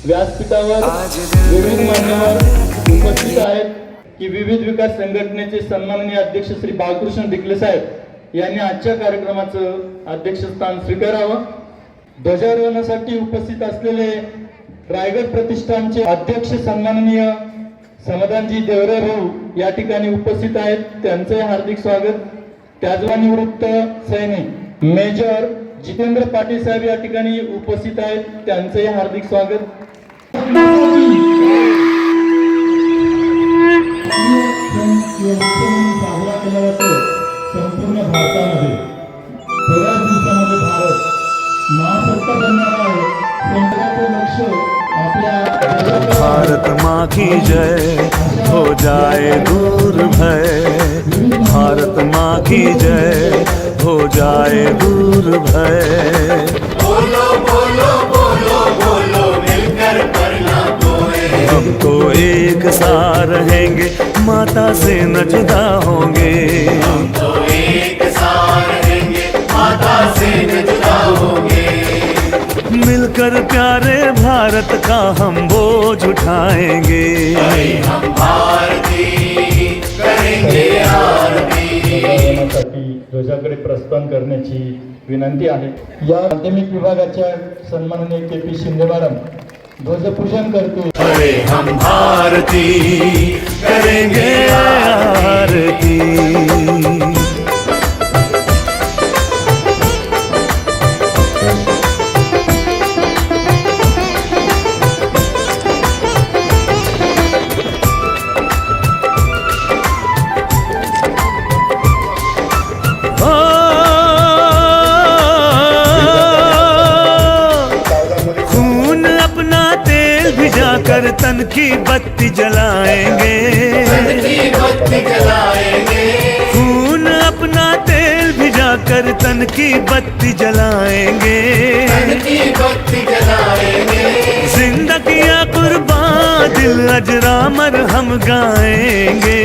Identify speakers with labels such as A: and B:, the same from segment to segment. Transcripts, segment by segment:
A: व्यासपीठावर विविध मान्यवर उपस्थित आहेत की विविध विकास संघटनेचे सन्माननीय अध्यक्ष श्री बाळकृष्ण डिकले साहेब यांनी आजच्या कार्यक्रमाचं अध्यक्षस्थान स्वीकारावं। ध्वजारोहणासाठी उपस्थित असलेले रायगड प्रतिष्ठानचे अध्यक्ष सन्माननीय समाधानजी देवरे भाऊ या ठिकाणी उपस्थित आहेत, त्यांचे हार्दिक स्वागत। त्याचबरोबर निवृत्त सैनिक मेजर जितेंद्र पाटील साहेब या ठिकाणी उपस्थित आहेत, त्यांचे हार्दिक स्वागत। संपूर्ण भारतामध्ये थोड्याच दिवसामध्ये भारत महासत्ता बनणार आहे। केंद्राचं लक्ष आपल्या
B: भारत माँ की जय हो जाए दूर भय, भारत माँ की जय हो जाए दूर भय।
C: बोलो बोलो बोलो बोलो मिलकर करना कोई,
B: हम तो एक सा रहेंगे माता से न जुदा होंगे,
C: हम तो एक साथ रहेंगे माता से न जुदा होंगे।
B: मिलकर प्यारे भारत का हम बोझ उठाएंगे,
C: हम भारतीय करेंगे आरती।
A: ध्वजाकडे प्रस्थान करण्याची विनंती आहे। या माध्यमिक विभागाच्या सन्माननीय के.पी. शिंदे मॅडम ध्वजपूजन करते।
C: अरे हम भारतीय करेंगे आरती।
B: कर तन की बत्ती जलाएंगे, खून अपना तेल भिजा कर तन की बत्ती जलाएंगे, जिंदगियां कुर्बान दिल अजरामर हम गाएंगे,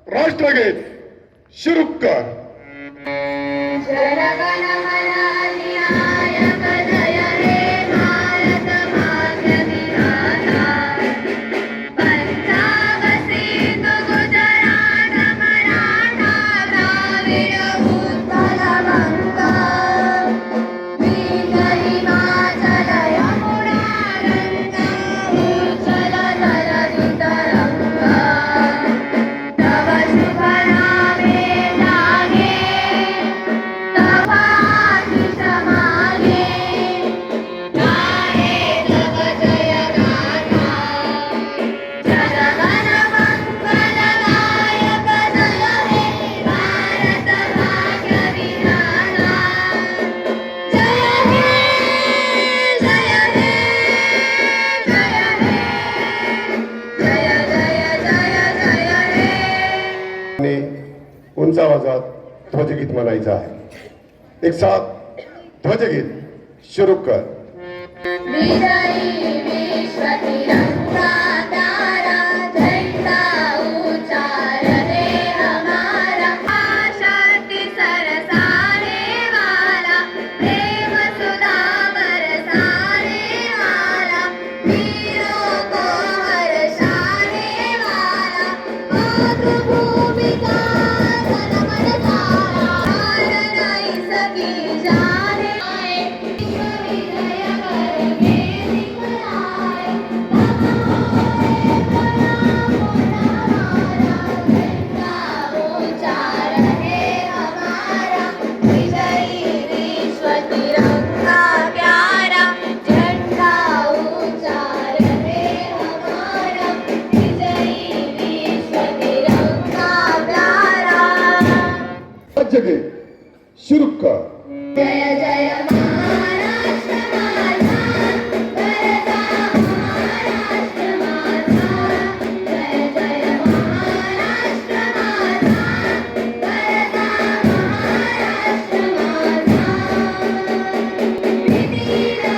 D: राष्ट्रगीत शुरू कर। उंच आवाजात ध्वजगीत म्हणायचं आहे। एक साथ ध्वजगीत शुरू कर। शुरू कर।
E: जय जय महाराष्ट्र माझा, करता महाराष्ट्र माझा, जय जय महाराष्ट्र माझा, करता महाराष्ट्र माझा। विधीला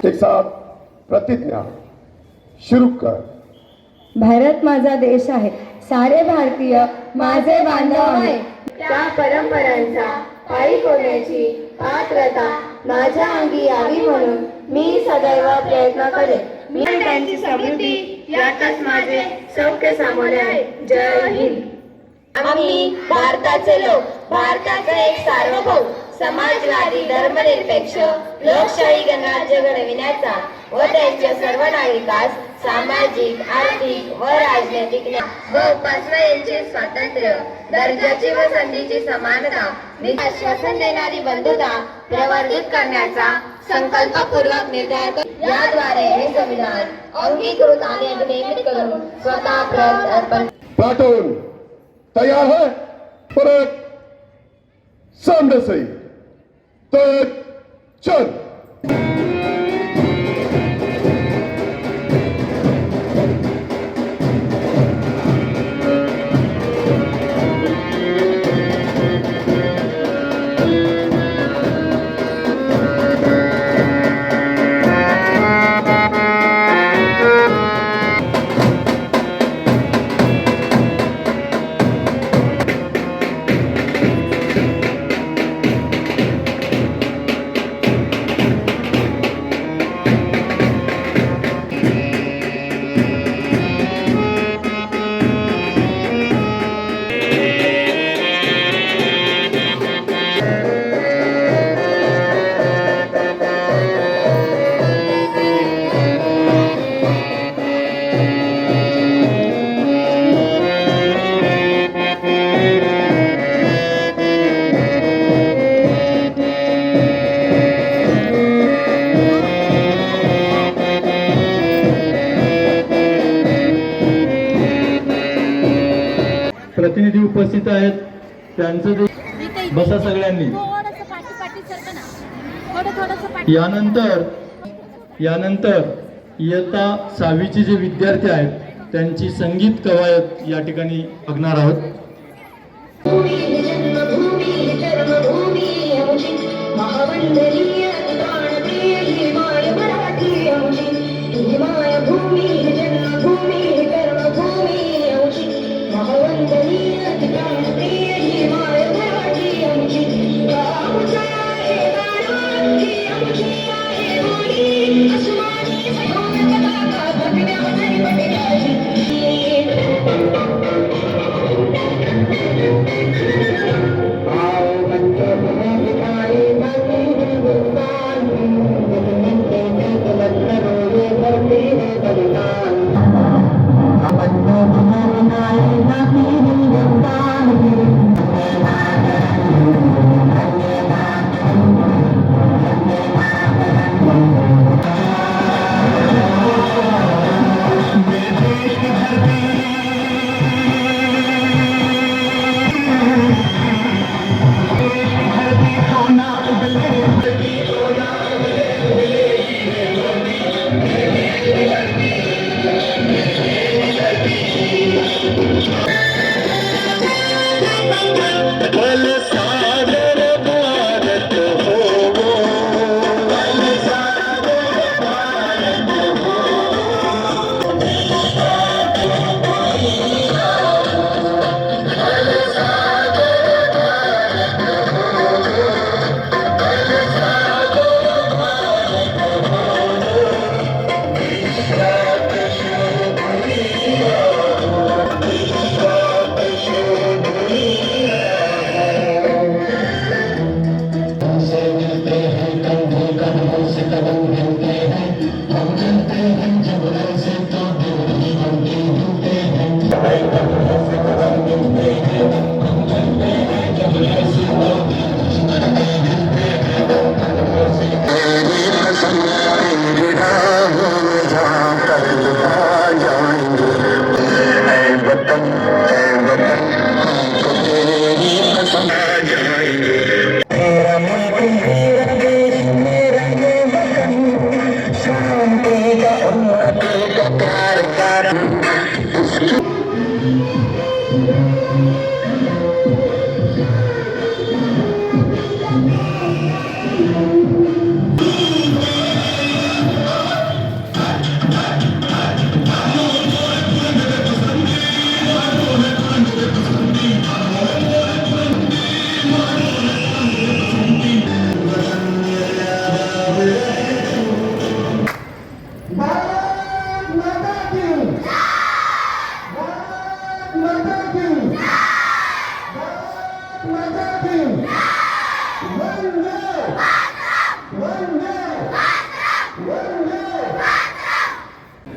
D: एक साथ प्रतिज्ञा शुरू कर.
F: भारत माझा देश आहे, सारे भारतीय माझे बांधव आहे. त्या परंपरांचा पायी होण्याची पात्रता माझ्या अंगी यावी म्हणून मी सदैव प्रयत्न करेन. मी त्यांची समृद्धी यातच माझे सौख्य सामावले आहे. जय हिंद. आम्ही भारताचे लोक, भारताचा एक सार्वभौम समाजवादी धर्मनिरपेक्ष लोकशाही गणराज्य घडविण्याचा व त्यांच्या सर्व नागरिकास सामाजिक, आर्थिक व राजनैतिक न्याय व उपासना यांचे स्वातंत्र्य, दर्जाची व संधीची समानता, आश्वासन देणारी बंधुता प्रवर्धित करण्याचा संकल्पपूर्वक निर्धार कर. याद्वारे हे संविधान अंगीकृत आणि अभिनियमित करून स्वतः प्रत अर्पण.
D: प्लाटून तैयार है. परत सामने सही तर चल.
A: प्रतिनिधी उपस्थित आहेत, त्यांचं ते बसा सगळ्यांनी. यानंतर इयत्ता 6वीचे जे विद्यार्थी आहेत त्यांची संगीत कवायत या ठिकाणी बघणार आहोत.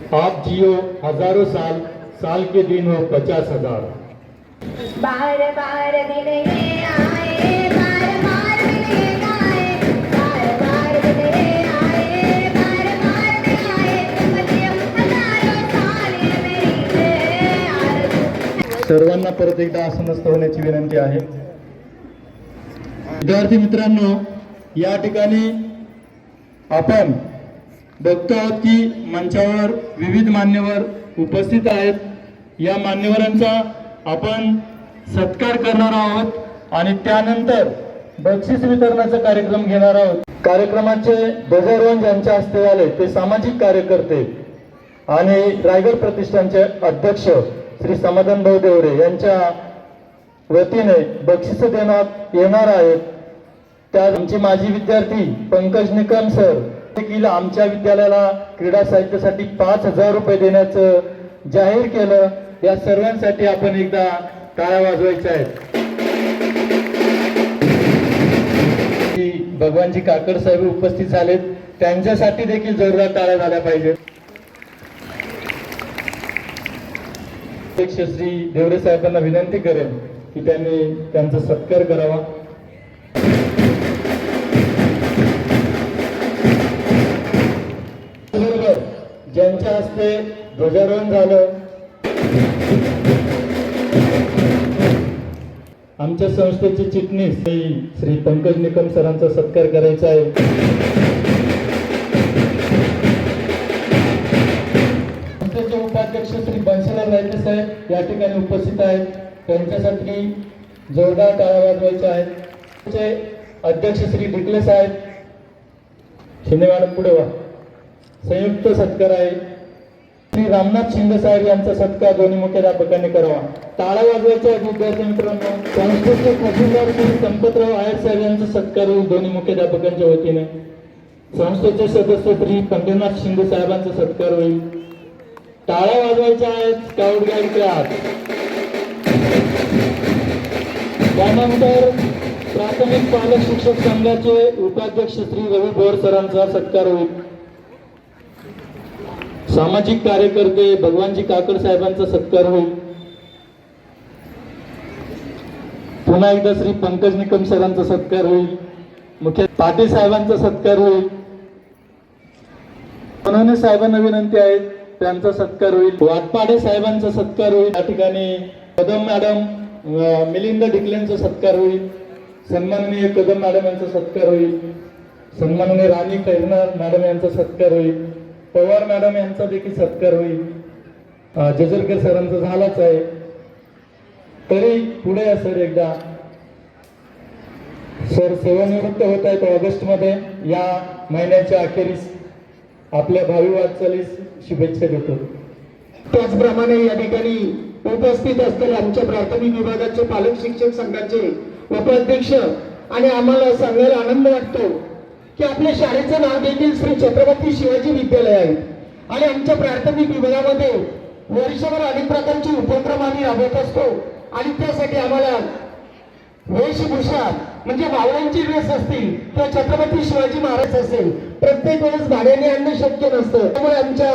A: आप जियो हजारों साल, साल के दिन हो 50,000।
E: बार बार दिन ये आए, बार बार दिन ये आए, बार बार दिन ये आए, बार बार दिन आए, जियो हजारों साल ये मेरी आरज़ू।
A: सर्वांना परत एकदा आसनस्थ होण्याची विनंती आहे। विद्यार्थी मित्रांनो, या ठिकाणी आपण बघतो आहोत की मंचावर विविध मान्यवर उपस्थित आहेत। या मान्यवरांचा आपण सत्कार करणार आहोत आणि त्यानंतर बक्षीस वितरणाचा कार्यक्रम घेणार आहोत। कार्यक्रमाचे ध्वजारोहण ज्यांच्या हस्ते झाले ते सामाजिक कार्यकर्ते आणि रायगड प्रतिष्ठानचे अध्यक्ष श्री समाधान भाऊ देवरे यांच्या वतीने बक्षीस देण्यात येणार आहेत। त्या आमचे माजी विद्यार्थी पंकज निकम सर देखील आमच्या विद्यालयाला क्रीडा साहित्यासाठी 5,000 रुपये देण्याचं जाहीर केलं। या सर्वांसाठी आपण एकदा टाळ्या वाजवायच्या आहेत। भगवानजी काकड साहेब उपस्थित झालेत, त्यांच्यासाठी देखील जोरदार टाळ्या झाल्या पाहिजेत। अध्यक्ष श्री देवरे साहेबांना विनंती करेन की त्यांनी त्यांचा सत्कार करावा। बरोबर ज्यांच्या हस्ते ध्वजारोहण झालं, आमच्या संस्थेचे चिटणीस श्री पंकज निकम सरांचा सत्कार करायचा आहे। संस्थेचे उपाध्यक्ष श्री बन्सीलाल रायते साहेब या ठिकाणी उपस्थित आहेत, त्यांच्यासाठी जोरदार टाळ्या वाजवायच्या आहेत। आमचे अध्यक्ष श्री डिकले साहेब, शिंदे मॅडम पुढे वा, संयुक्त सत्कार आहे। श्री रामनाथ शिंदे साहेब यांचा सत्कार दोन्ही मुख्याध्यापकांनी करावा। टाळ्या वाजवायच्या आहेत विद्यार्थी मित्रांनो। संस्थेचे खजिनदार श्री संपतराव आयर साहेब यांचा सत्कार होईल दोन्ही मुख्याध्यापकांच्या वतीने। संस्थेचे सदस्य श्री पंढरीनाथ शिंदे साहेबांचा सत्कार होईल। टाळ्या वाजवायच्या आहेत स्काउट गाईडचे हात। त्यानंतर प्राथमिक पालक शिक्षक संघाचे उपाध्यक्ष श्री रवी बोर सरांचा सत्कार होईल। सामाजिक कार्यकर्ते भगवानजी काकड साहेबांचा सत्कार होईल। पुन्हा एकदा श्री पंकज निकम सरांचा सत्कार होईल। मुख्य पाटील साहेबांचा सत्कार होईल। सोनवणे साहेबांना विनंती आहे त्यांचा सत्कार होईल। वाटपाडे साहेबांचा सत्कार होईल। या ठिकाणी कदम मॅडम, मिलिंद डिकलेंचा सत्कार होईल। सन्माननीय कदम मॅडम यांचा सत्कार होईल। सन्माननीय राणी खैरनार मॅडम यांचा सत्कार होईल। पवार मॅडम यांचा देखील सत्कार होईल। जजलकर सरांचा झालाच आहे, तरी पुढे या सर एकदा। सर सेवानिवृत्त होत आहेत ऑगस्ट मध्ये, या महिन्याच्या अखेरीस आपल्या भावी वाटचालीस शुभेच्छा देतो।
G: त्याचप्रमाणे या ठिकाणी उपस्थित असलेले आमच्या प्राथमिक विभागाचे पालक शिक्षक संघाचे उपाध्यक्ष आणि आम्हाला सांगायला आनंद वाटतो की आपल्या शाळेचं नाव देखील श्री छत्रपती शिवाजी विद्यालय आहे आणि आमच्या प्राथमिक विभागामध्ये वर्षभर अनेक प्रकारचे उपक्रम आम्ही राबवत असतो आणि त्यासाठी आम्हाला वेशभूषा म्हणजे मावळ्यांची ड्रेस असतील किंवा छत्रपती शिवाजी महाराज असेल प्रत्येक वेळेस भाड्याने आणणं शक्य नसतं। त्यामुळे आमच्या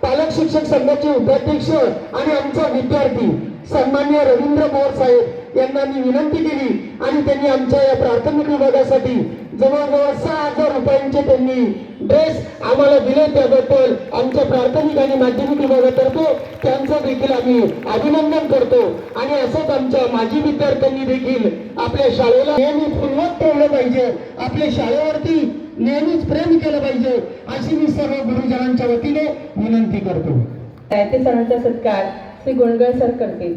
G: पालक शिक्षक संघाचे उपाध्यक्ष आणि आमचा विद्यार्थी सन्माननीय रवींद्र बोर साहेब यांना मी विनंती केली आणि त्यांनी आमच्या या प्राथमिक विभागासाठी जवळजवळ 6,000 रुपयांचे त्यांनी ड्रेस आम्हाला दिले। त्याबद्दल आमच्या प्राथमिक आणि माध्यमिक विभागातर्फे त्यांचं देखील आम्ही अभिनंदन करतो आणि असंच आमच्या माजी विद्यार्थ्यांनी देखील आपल्या शाळेला नेहमी फुलवत ठेवलं पाहिजे, आपल्या शाळेवरती नेहमीच प्रेम केलं पाहिजे अशी मी सर्व गुरुजनांच्या वतीने विनंती करतो।
F: रायते सरांचा सत्कार श्री गुणगळ सर करतील।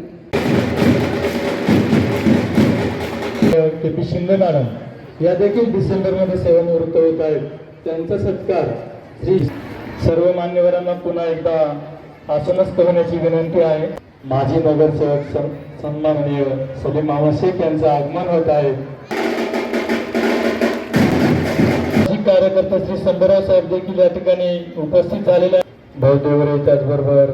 A: के पी शिंदे मॅडम या देखील डिसेंबर मध्ये सेवानिवृत्त होत आहेत, त्यांचा सत्कार श्री सर्व मान्यवरांना पुन्हा एकदा आसनस्थ होण्याची विनंती आहे। माजी नगरसेवक सन्माननीय सलीम मामा शेख यांचं आगमन होत आहे। कार्यकर्ते श्री संभराव साहेब देखील या ठिकाणी उपस्थित झालेले आहेत। भाऊ देवरे त्याचबरोबर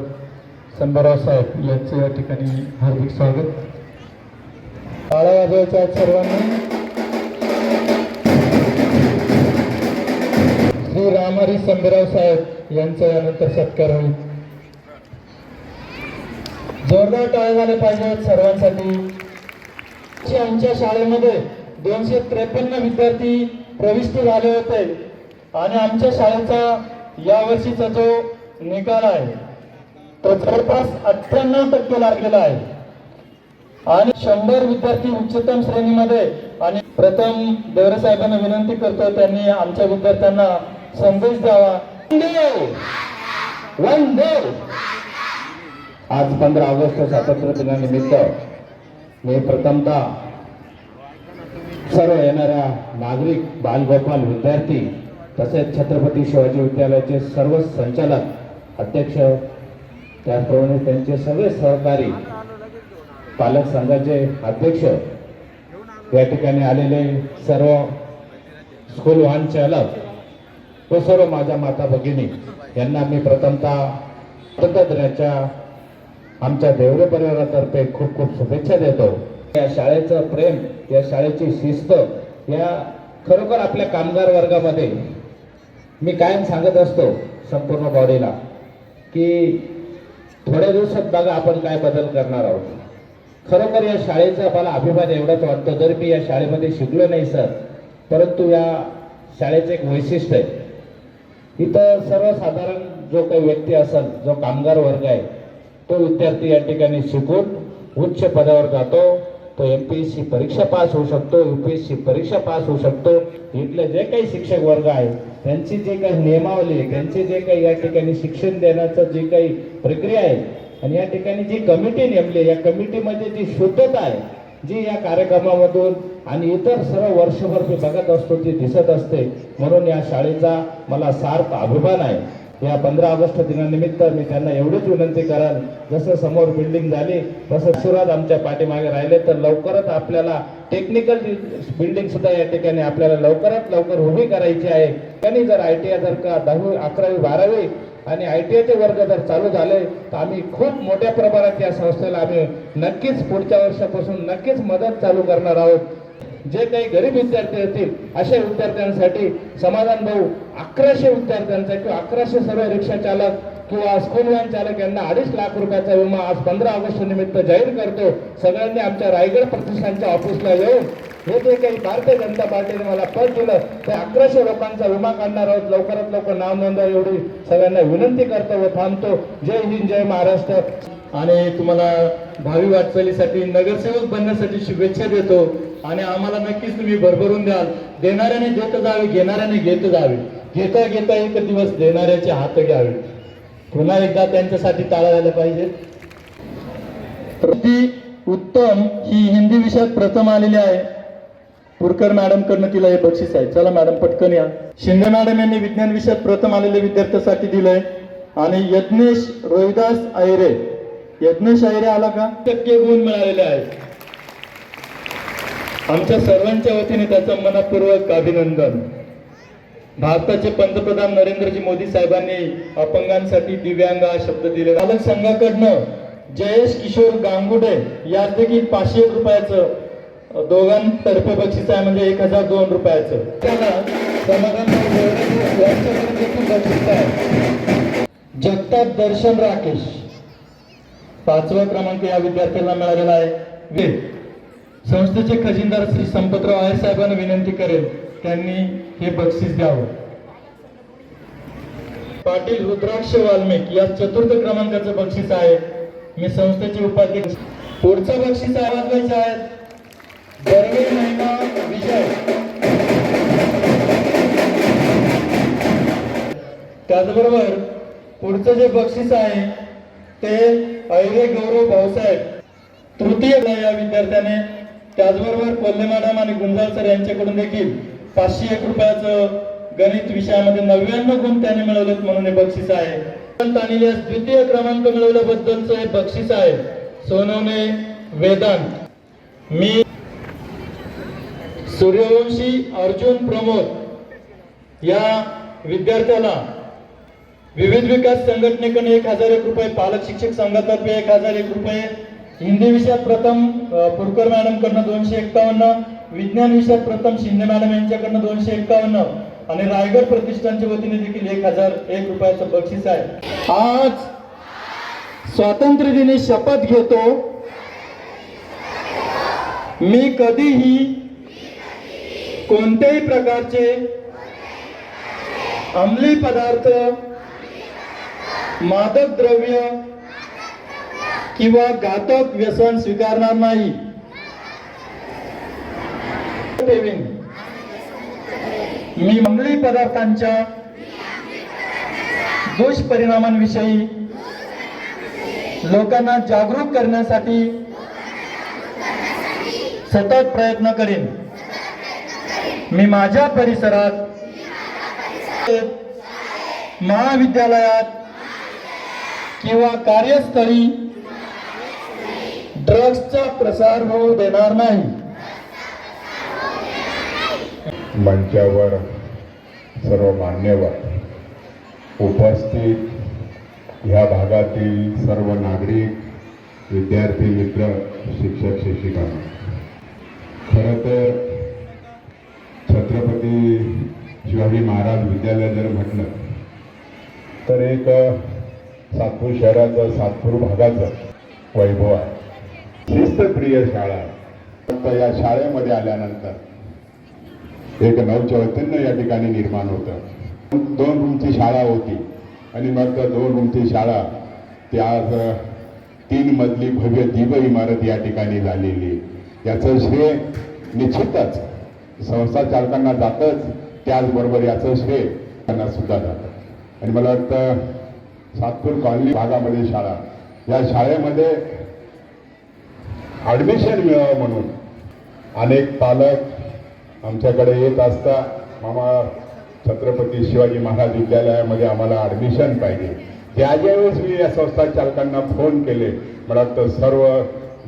A: संभराव साहेब यांचे या ठिकाणी हार्दिक स्वागत। टाळ्या वाजवायच्या आहेत सर्वांनी। श्री रामहरी संभराव साहेब यांचा यानंतर सत्कार होईल। जोरदार टाळ्या झाल्या पाहिजेत सर्वांसाठी। आमच्या शाळेमध्ये 253 विद्यार्थी प्रविष्ट झाले होते आणि आमच्या शाळेचा या वर्षीचा जो निकाल आहे तो जवळपास 98% लागलेला आहे आणि 100 विद्यार्थी उच्चतम श्रेणीमध्ये। आणि प्रथम देवरे साहेबांना विनंती करतो त्यांनी आमच्या विद्यार्थ्यांना संदेश द्यावा। वंदे
D: आज 15 ऑगस्ट स्वातंत्र्य दिनानिमित्त मी प्रथमतः सर्व येणाऱ्या नागरिक, बालगोपाल विद्यार्थी तसेच छत्रपती शिवाजी विद्यालयाचे सर्व संचालक, अध्यक्ष, त्याचप्रमाणे त्यांचे सगळे सहकारी, पालक संघाचे अध्यक्ष, या ठिकाणी आलेले सर्व स्कूल वाहन चालक व सर्व माझ्या माता भगिनी यांना मी प्रथमतः स्वातंत्र्य दिनाच्या आमच्या देवरे परिवारातर्फे खूप खूप शुभेच्छा देतो। या शाळेचं प्रेम, या शाळेची शिस्त, या खरोखर आपल्या कामगार वर्गामध्ये मी कायम सांगत असतो संपूर्ण बॉडीला की थोड्या दिवसात बघा आपण काय बदल करणार आहोत। खरोखर या शाळेचा मला अभिमान एवढाच वाटतो, जर मी या शाळेमध्ये शिकलो नाही सर, परंतु या शाळेचं एक वैशिष्ट्य आहे, इथं सर्वसाधारण जो काही व्यक्ती असेल, जो कामगार वर्ग आहे, तो विद्यार्थी या ठिकाणी शिकून उच्च पदावर जातो। तो MPSC परीक्षा पास होऊ शकतो, UPSC परीक्षा पास होऊ शकतो। इथले जे काही शिक्षक वर्ग आहे त्यांची जे काही नियमावली आहे, त्यांचे जे काही या ठिकाणी शिक्षण देण्याचं जे काही प्रक्रिया आहे आणि या ठिकाणी जी कमिटी नेमली, या कमिटीमध्ये जी शुद्धता आहे, जी या कार्यक्रमामधून आणि इतर सर्व वर्षभर मी बघत असतो ती दिसत असते। म्हणून या शाळेचा मला सार्थ अभिमान आहे। या 15 ऑगस्ट दिनानिमित्त मी त्यांना एवढीच विनंती कराल, जसं समोर बिल्डिंग झाली तसं आशीर्वाद आमच्या पाठीमागे राहिले तर लवकरच आपल्याला टेक्निकल बिल्डिंग सुद्धा या ठिकाणी आपल्याला लवकरात लवकर उभी करायची आहे। त्यांनी जर ITI जर का 10वी 11वी 12वी आणि ITIचे वर्ग जर चालू झाले तर आम्ही खूप मोठ्या प्रमाणात या संस्थेला आम्ही नक्कीच पुढच्या वर्षापासून नक्कीच मदत चालू करणार आहोत। जे काही गरीब विद्यार्थी असतील अशा विद्यार्थ्यांसाठी समाधान भाऊ 1100 विद्यार्थ्यांसाठी 1100 सर्व रिक्षा चालक किंवा स्कूल व्हॅन चालक यांना 2.5 लाख रुपयाचा विमा आज 15 ऑगस्ट निमित्त जाहीर करतो। सगळ्यांनी आमच्या रायगड प्रतिष्ठानच्या ऑफिसला येऊन हे जे काही भारतीय जनता पार्टीने मला पद दिलं ते 1100 लोकांचा विमा काढणार आहोत। लवकरात लवकर नाव नोंदवा एवढी सगळ्यांना विनंती करतो व थांबतो। जय हिंद, जय महाराष्ट्र।
A: आणि तुम्हाला भावी वाटचालीसाठी नगरसेवक बनण्यासाठी शुभेच्छा देतो आणि आम्हाला नक्कीच तुम्ही भरभरून द्याल। देणाऱ्याने देत जावे, घेणाऱ्याने घेत जावे, घेता घेता एक दिवस देणाऱ्याचे हात घ्यावे। पुन्हा एकदा त्यांच्यासाठी टाळ्या झाल्या पाहिजे। प्रति उत्तम ही हिंदी विषयात प्रथम आलेली आहे। पुरकर मॅडम कडनं तिला हे बक्षीस आहे। चला मॅडम पटकन या। शिंदे मॅडम यांनी विज्ञान विषयात प्रथम आलेल्या विद्यार्थ्यांसाठी दिलंय आणि यज्ञेश रोहिदास अहिरे, यज्ञेश अहिरे आला का? 100% गुण मिळालेले आहेत। आमच्या सर्वांच्या वतीने त्याचं मनपूर्वक अभिनंदन। भारताचे पंतप्रधान नरेंद्रजी मोदी साहेबांनी अपंगांसाठी दिव्यांग हा शब्द दिले। पालक संघाकडनं जयेश किशोर गांगुडे यास देखील 500 रुपयाचं दोघांतर्फे बक्षीस आहे, म्हणजे 1002 रुपयाचं। त्याला समाधान देखील बक्षीस आहे। जगताप दर्शन राकेश 5वा क्रमांक या विद्यार्थ्याला मिळालेला आहे। संस्थेचे खजिनदार श्री संपतराव आहे साहेबांना विनंती करेल त्यांनी हे बक्षीस द्यावं। पाटील रुद्राक्ष वाल्मिक या 4th क्रमांकाचं बक्षीस आहे। मी संस्थेचे उपाध्यक्ष। पुढचं बक्षीस वाजवायचे आहेत दरवे महिना विजय। त्याचबरोबर पुढचं जे बक्षीस आहे ते अहिरे गौरव भाऊसाहेब तृतीय या विद्यार्थ्याने। त्याचबरोबर कोल्हे मॅडम आणि गुंजाळ सर यांच्याकडून देखील 501 रुपयाचं गणित विषयामध्ये 99 गुण त्याने मिळवलेत म्हणून हे बक्षीस आहे। तानिलियास द्वितीय क्रमांक मिळवल्याबद्दलचं हे बक्षीस आहे सोनवणे वेदांत। मी सूर्यवंशी अर्जुन प्रमोद या विद्यार्थ्याला विविध विकास संघटनेकडून 1001 रुपये, पालक शिक्षक संघातर्फे 1001 रुपये, हिंदी विषयात प्रथम पुरकर मॅडम कडनं 251, विज्ञान विषयात प्रथम शिंदे मॅडम यांच्याकडनं 251 आणि रायगड प्रतिष्ठानच्या वतीने देखील 1001 रुपयाचं बक्षीस आहे। आज स्वातंत्र्य दिनी शपथ घेतो मी कधीही कोणत्याही प्रकारचे अंमली पदार्थ, मादक द्रव्य किंवा घातक व्यसन स्वीकारणार नाही. मी अंमली पदार्थांच्या दुष्परिणामांविषयी लोकांना जागरूक करण्यासाठी सतत प्रयत्न करेन. मी माझ्या परिसरात, महाविद्यालयात किंवा कार्यस्थळी ड्रग्सचा प्रसार होऊ देणार नाही.
H: मंचावर सर्व मान्यवर, उपस्थित ह्या भागातील सर्व नागरिक, विद्यार्थी मित्र, शिक्षक शिक्षिकांना, खरं तर छत्रपती शिवाजी महाराज विद्यालय जर म्हटलं तर एक सातपूर शहराचं, सातपूर भागाचं वैभव आहे. शिस्तप्रिय शाळा. तर या शाळेमध्ये आल्यानंतर एक नवचैतन्य या ठिकाणी निर्माण होतं. 2 रूमची शाळा होती आणि मग त्या 2 रूमची शाळा ती आज 3 मजली भव्य दिव्य इमारत या ठिकाणी झालेली. याचं श्रेय निश्चितच संस्था चालकांना जातच, त्याचबरोबर याचं श्रेय त्यांना सुद्धा जातं. आणि मला वाटतं सातपूर कॉलनी भागामध्ये शाळा, या शाळेमध्ये ॲडमिशन मिळावं म्हणून अनेक पालक आमच्याकडे येत असता, मामा छत्रपती शिवाजी महाराज विद्यालयामध्ये आम्हाला ॲडमिशन पाहिजे. त्यावेळेस मी या संस्था चालकांना फोन केले. मला वाटतं सर्व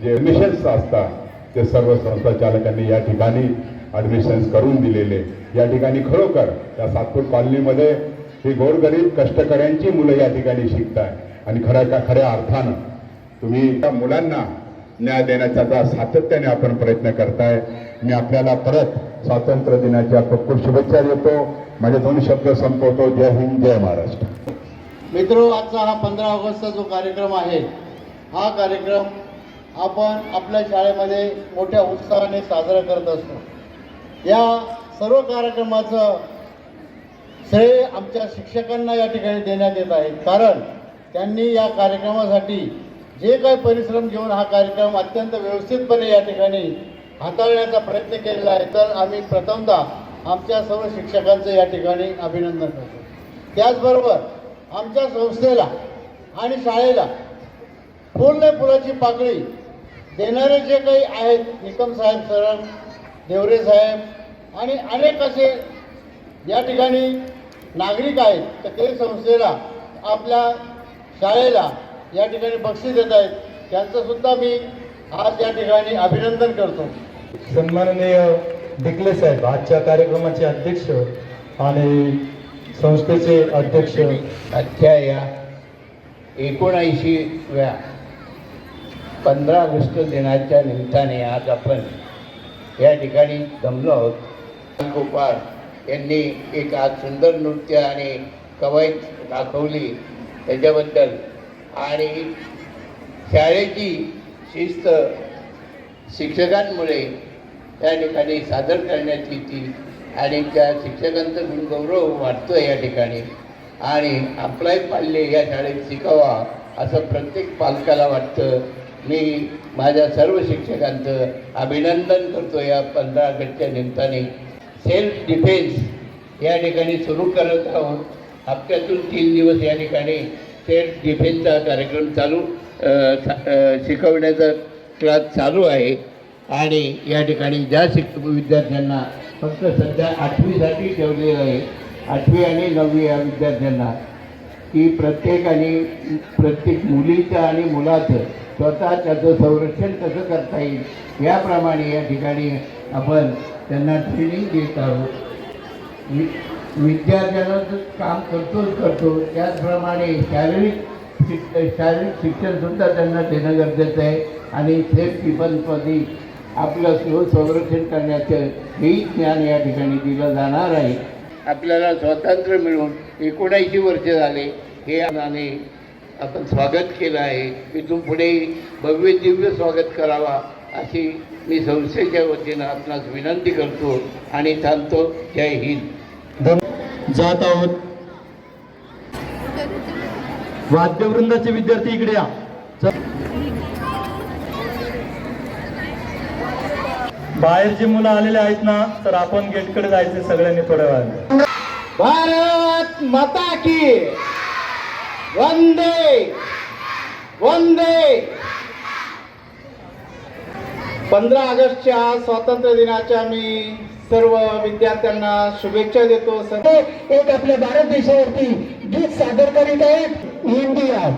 H: जे ॲडमिशन्स असतात ते सर्व संस्था चालकांनी या ठिकाणी ॲडमिशन्स करून दिलेले. या ठिकाणी खरोखर या सातपूर कॉलनीमध्ये ही गोरगरीब कष्टकऱ्यांची मुलं या ठिकाणी शिकतात आणि खऱ्या अर्थानं तुम्ही त्या मुलांना न्याय देण्याचा सातत्याने आपण प्रयत्न करताय. मी आपल्याला परत स्वातंत्र्य दिनाच्या खूप खूप शुभेच्छा देतो. माझे 2 शब्द संपवतो. जय हिंद, जय महाराष्ट्र.
I: मित्रो, आजचा हा 15 ऑगस्टचा जो कार्यक्रम आहे, हा कार्यक्रम आपण आपल्या शाळेमध्ये मोठ्या उत्साहाने साजरा करत असतो. या सर्व कार्यक्रमाचं श्रेय आमच्या शिक्षकांना या ठिकाणी देण्यात येत आहे, कारण त्यांनी या कार्यक्रमासाठी जे काही परिश्रम घेऊन हा कार्यक्रम अत्यंत व्यवस्थितपणे या ठिकाणी हाताळण्याचा प्रयत्न केलेला आहे. तर आम्ही प्रथमतः आमच्या सर्व शिक्षकांचं या ठिकाणी अभिनंदन करतो. त्याचबरोबर आमच्या संस्थेला आणि शाळेला फुलने फुलाची पाकळी देणारे जे काही आहेत, निकम साहेब सर, देवरे साहेब आणि अनेक असे या ठिकाणी नागरिक आहेत, तर ते संस्थेला, आपल्या शाळेला या ठिकाणी बक्षीस देत आहेत. त्यांचंसुद्धा मी आज या ठिकाणी अभिनंदन करतो.
A: सन्माननीय डिकले साहेब, आजच्या कार्यक्रमाचे अध्यक्ष आणि संस्थेचे अध्यक्ष.
J: आजच्या या 79व्या 15 ऑगस्ट दिनाच्या निमित्ताने आज आपण या ठिकाणी जमलो आहोत. गोपाळ यांनी एक आज सुंदर नृत्य आणि कवायत दाखवली त्याच्याबद्दल, आणि शाळेची शिस्त शिक्षकांमुळे या ठिकाणी सादर करण्यात येते आणि त्या शिक्षकांचा गुणगौरव वाटतो या ठिकाणी. आणि आपलाही पाल्य या शाळेत शिकावा असं प्रत्येक पालकाला वाटतं. मी माझ्या सर्व शिक्षकांचं अभिनंदन करतो. या 15 ऑगस्टच्या निमित्ताने सेल्फ डिफेन्स या ठिकाणी सुरू करत आहोत. हप्त्यातून 3 दिवस या ठिकाणी सेल्फ डिफेन्सचा कार्यक्रम शिकवण्याचा क्लास चालू आहे. आणि या ठिकाणी ज्या विद्यार्थ्यांना फक्त सध्या 8वीसाठी ठेवलेलं आहे, 8वी आणि 9वी या विद्यार्थ्यांना, की प्रत्येक मुलीचं आणि मुलाचं स्वतः त्याचं संरक्षण कसं करता येईल याप्रमाणे या ठिकाणी आपण त्यांना ट्रेनिंग देत आहोत. विद्यार्थ्यांना काम करतो त्याचप्रमाणे शारीरिक शिक्षणसुद्धा त्यांना देणं गरजेचं आहे. आणि सेल्फ डिफेन्समध्ये आपलं संरक्षण करण्याचं हेही ज्ञान या ठिकाणी दिलं जाणार आहे. आपल्याला स्वातंत्र्य मिळून 79 वर्ष झाले. हे आणि आपण स्वागत केलं आहे. इथून पुढे भव्य दिव्य स्वागत करावा अशी मी संस्थेच्या वतीनं आपणास विनंती करतो आणि थांबतो. जय हिंद.
A: जात आहोत. वाद्यवृंदाचे विद्यार्थी इकडे या. बाहेर जी मुलं आलेले आहेत ना, तर आपण गेटकडे जायचे सगळ्यांनी थोड्या वेळाने.
G: भारत माता की वंदे वंदे. 15 ऑगस्टच्या स्वातंत्र्य दिनाच्या मी सर्व विद्यार्थ्यांना शुभेच्छा देतो. एक आपल्या भारत देशावरती गीत सादर करीत आहेत. India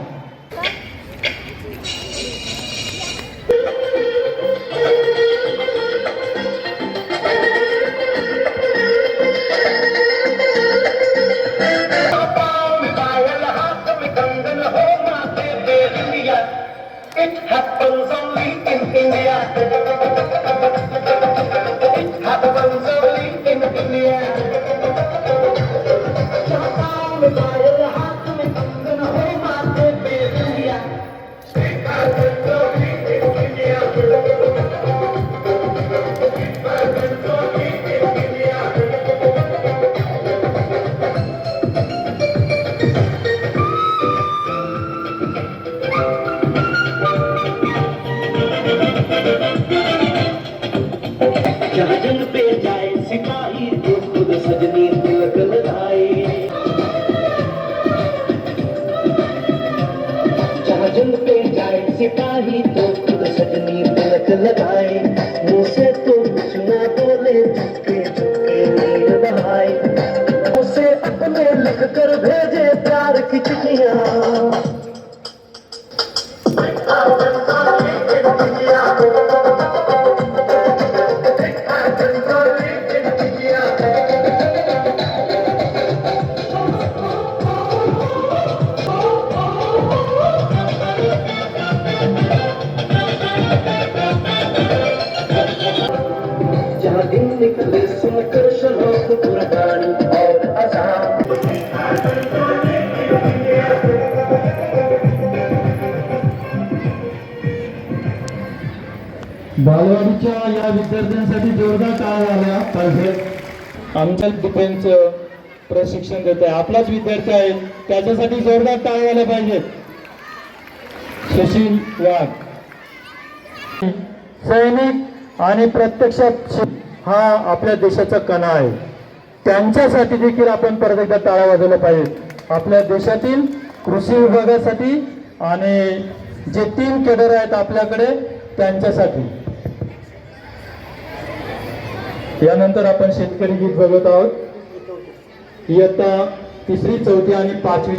C: It happens only in India. It happens only in India. Chapal fire haath mein kangan ho maathe pe India. It happens only in India. It happens only in India. जहाँ जंग पे जाए सिपाही तो खुद सजनी तिलक लगाए. जहाँ जंग पे जाए सिपाही तो खुद सजनी तिलक लगाए. मुँह से तो कुछ ना बोले, चुपके चुपके नीर बहाए. उसे अपने लिख कर भेजे प्यार की चिट्ठियाँ. जहाँ दिन निकले सुनकर शलोक कुर्बान और अजान.
A: बालवाडीच्या या विद्यार्थ्यांसाठी जोरदार टाळ्या झाल्या पाहिजे. आमच्या डिफेन्स प्रशिक्षण देत आहे, आपलाच विद्यार्थी आहे, त्याच्यासाठी जोरदार टाळ्या झाल्या पाहिजेत. सुशील वाघ सैनिक आणि प्रत्यक्षात हा आपल्या देशाचा कणा आहे, त्यांच्यासाठी देखील आपण परत एकदा टाळ्या वाजवल्या पाहिजेत. आपल्या देशातील कृषी विभागासाठी आणि जे 3 केडर आहेत आपल्याकडे त्यांच्यासाठी. यानंतर आपण शेतकरी गीत बघत आहोत. इयत्ता 3री 4थी आणि 5वी.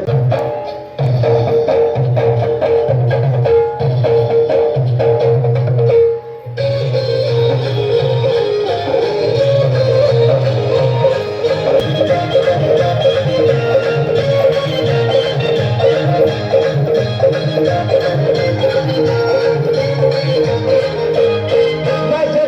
C: माझ्या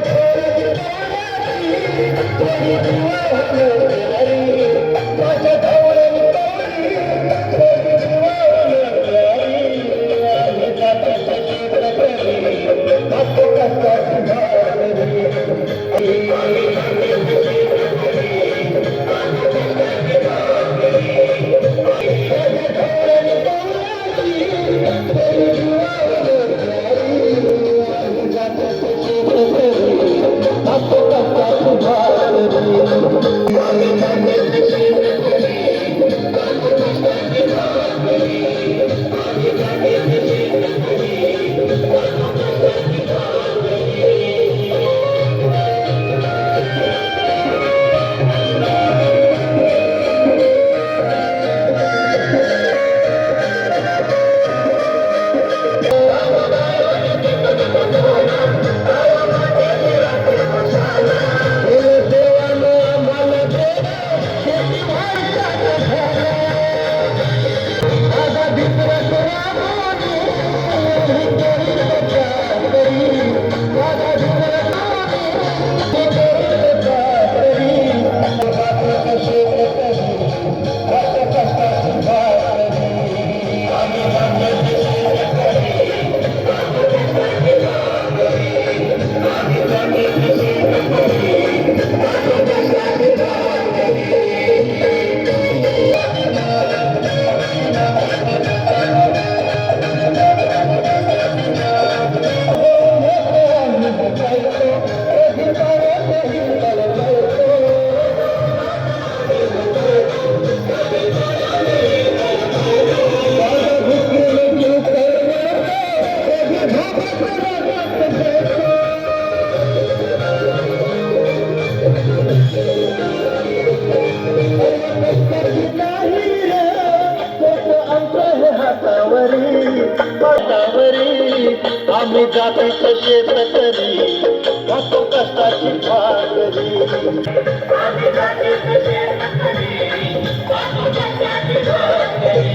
G: आमच्या हातावरी हातावरी आम्ही जातो कसे तरी जातो कष्टाची भाकरी आम्ही जातो कसे तरी जातो कष्टाची भाकरी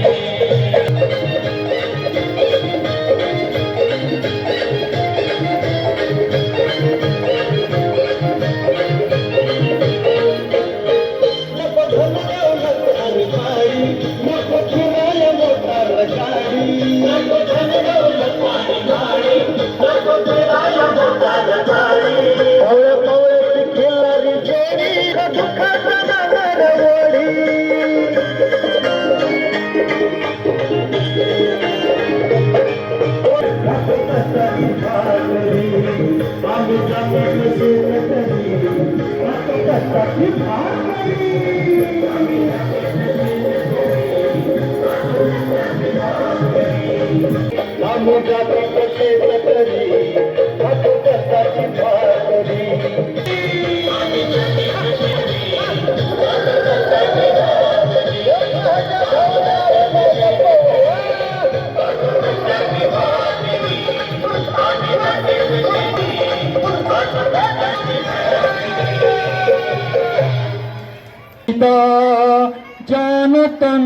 A: जानतन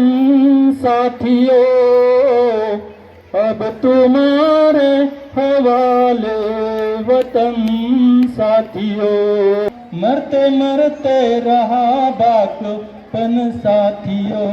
A: साथियों अब तुम्हारे हवाले वतन साथियों मरते मरते रहा बाकपन साथियों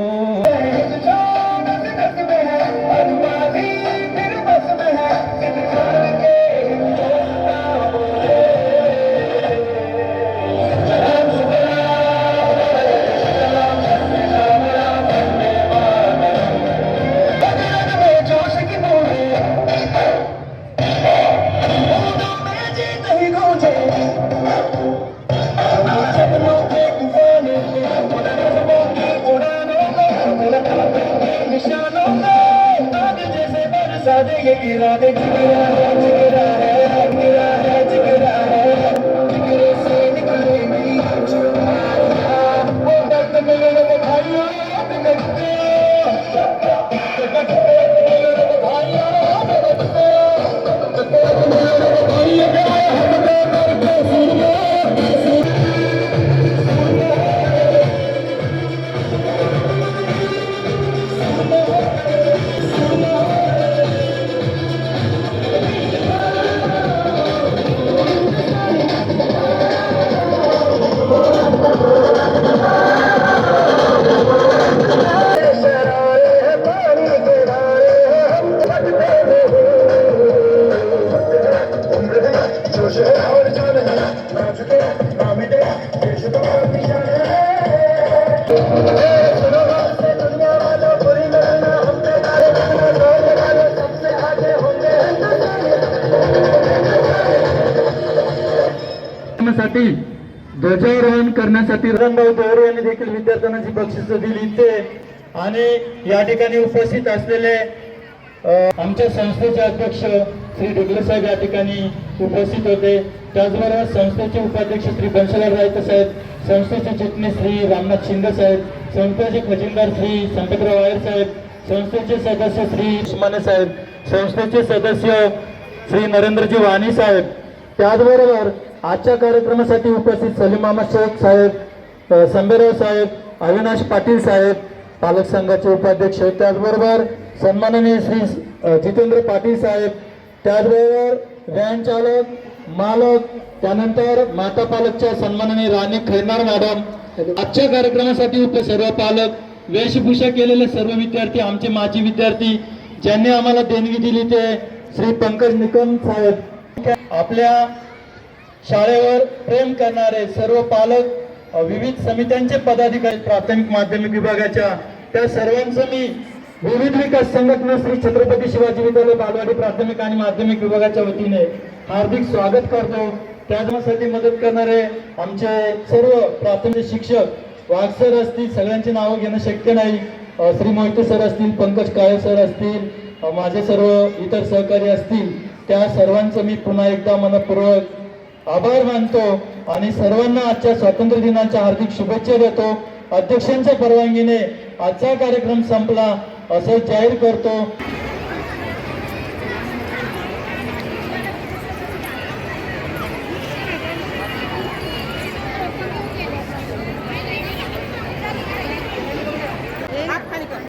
A: ध्वजारोहण करण्यासाठी रणभाऊ देवरे यांनी देखील विद्यार्थ्यांना जी बक्षिसं दिली ते आणि या ठिकाणी उपस्थित असलेले आमच्या संस्थेचे अध्यक्ष श्री ढुकले साहेब या ठिकाणी उपस्थित होते. त्याचबरोबर संस्थेचे उपाध्यक्ष श्री बंशीलाल रायते साहेब, संस्थेचे चिटणीस श्री रामनाथ शिंदे साहेब, संस्थेचे खजिनदार श्री संपतराव आयर साहेब, संस्थेचे सदस्य श्री उस्माने साहेब, संस्थेचे सदस्य श्री नरेंद्रजी वाणी साहेब, त्याचबरोबर आजच्या कार्यक्रमासाठी उपस्थित सलीम मामा शेख साहेब, संबेराव साहेब, अविनाश पाटील साहेब पालक संघाचे उपाध्यक्ष, त्याचबरोबर सन्माननीय श्री जितेंद्र पाटील साहेब, त्याचबरोबर व्हॅन चालक, मालक, त्यानंतर माता पालकच्या सन्माननीय राणी खैरनार मॅडम, आजच्या कार्यक्रमासाठी सर्व पालक, वेशभूषा केलेले सर्व विद्यार्थी, आमचे माजी विद्यार्थी ज्यांनी आम्हाला देणगी दिली ते श्री पंकज निकम साहेब, आपल्या शाळेवर प्रेम करणारे सर्व पालक, विविध समित्यांचे पदाधिकारी, प्राथमिक माध्यमिक विभागाच्या त्या सर्वांचं मी विविध विकास संघटना श्री छत्रपती शिवाजी विद्यालय बालवाडी प्राथमिक आणि माध्यमिक विभागाच्या वतीने हार्दिक स्वागत करतो. त्यासाठी मदत करणारे आमचे सर्व प्राथमिक शिक्षक, वाघ सर असतील, सगळ्यांची नावं घेणं शक्य नाही, श्री मोहिते सर असतील, पंकज काळे सर असतील, माझे सर्व इतर सहकारी असतील, त्या सर्वांचं मी पुन्हा एकदा मनपूर्वक आभार मानतो आणि सर्वांना आजच्या स्वातंत्र्य दिनाच्या हार्दिक शुभेच्छा देतो. अध्यक्षांच्या परवानगीने आजचा कार्यक्रम संपला. असे जाहीर करतो.
E: हात खाली कर.